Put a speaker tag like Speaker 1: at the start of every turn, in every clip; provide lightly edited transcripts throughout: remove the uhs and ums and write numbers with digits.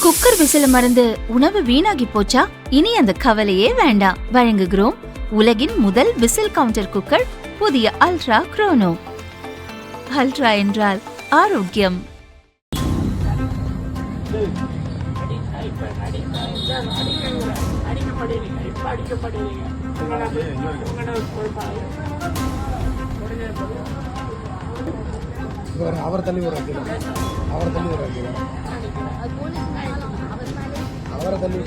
Speaker 1: Cooker விசில மறந்து உணவு வீணாகி போச்சா? இனி அந்த கவலையே வேண்டாம். வழங்குகிறோம் உலகின் முதல் விசில் கவுண்டர் குக்கர், புதிய அல்ட்ரா குரோனோ. அல்ட்ரா என்றால் ஆரோக்கியம்.
Speaker 2: அவர் தள்ளி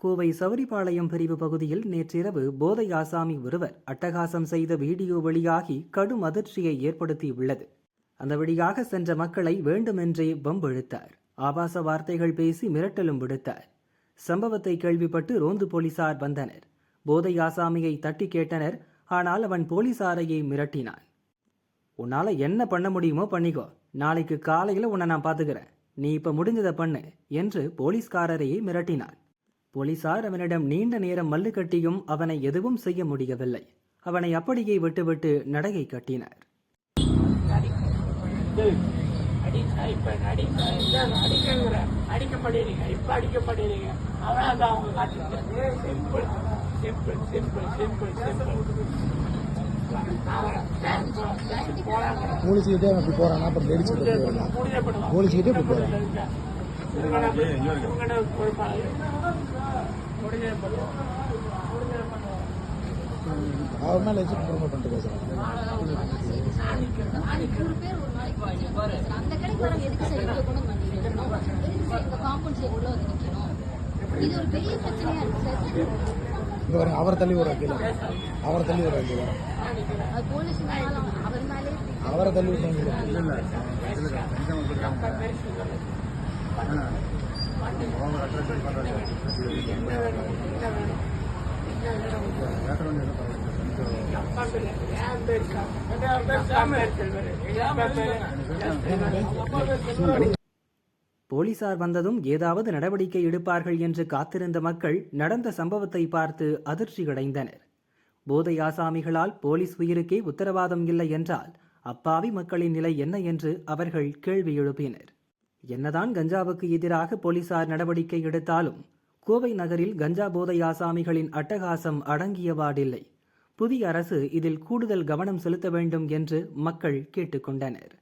Speaker 3: கோவை சவரிபாளையம் பிரிவு பகுதியில் நேற்றிரவு போதை ஆசாமி ஒருவர் அட்டகாசம் செய்த வீடியோ வெளியாகி கடும் அதிர்ச்சியை ஏற்படுத்தியுள்ளது. அந்த வழியாக சென்ற மக்களை வேண்டுமென்றே வம்பிழுத்தார். ஆபாச வார்த்தைகள் பேசி மிரட்டலும் விடுத்தார். சம்பவத்தை கேள்விப்பட்டு ரோந்து போலீசார் வந்தனர். போதை ஆசாமியை தட்டி கேட்டனர். ஆனால் அவன் போலீசாரையே மிரட்டினான். உன்னால என்ன பண்ண முடியுமோ பண்ணிக்கோ, நாளைக்கு காலையில உன்னை நான் பாத்துக்கிறேன், நீ இப்ப முடிஞ்சதை பண்ணு என்று போலீஸ்காரரையே மிரட்டினான். போலீசார் அவனிடம் நீண்ட நேரம் மல்லு கட்டியும் அவனை எதுவும் செய்ய முடியவில்லை. அவனை அப்படியே விட்டுவிட்டு நடையை கட்டினார்.
Speaker 2: போலீஸ்கிட்டே அப்படி போறானா, அப்புறம் போலீஸ்கிட்டே இப்படி போறான். அவர் மேல ப்ரொமோட் பண்ணிட்டு பேசுறாங்க. அவர் தள்ளி ஒரு வக்கீல, அவரை தள்ளி விட்டாங்க.
Speaker 3: போலீசார் வந்ததும் ஏதாவது நடவடிக்கை எடுப்பார்கள் என்று காத்திருந்த மக்கள் நடந்த சம்பவத்தை பார்த்து அதிர்ச்சியடைந்தனர். போதை ஆசாமிகளால் போலீஸ் உயிருக்கே உத்தரவாதம் இல்லை என்றால் அப்பாவி மக்களின் நிலை என்ன என்று அவர்கள் கேள்வி எழுப்பினர். என்னதான் கஞ்சாவுக்கு எதிராக போலீசார் நடவடிக்கை எடுத்தாலும் கோவை நகரில் கஞ்சா போதை ஆசாமிகளின் அட்டகாசம் அடங்கியவாடில்லை. புதிய அரசு இதில் கூடுதல் கவனம் செலுத்த வேண்டும் என்று மக்கள் கேட்டுக்கொண்டனர்.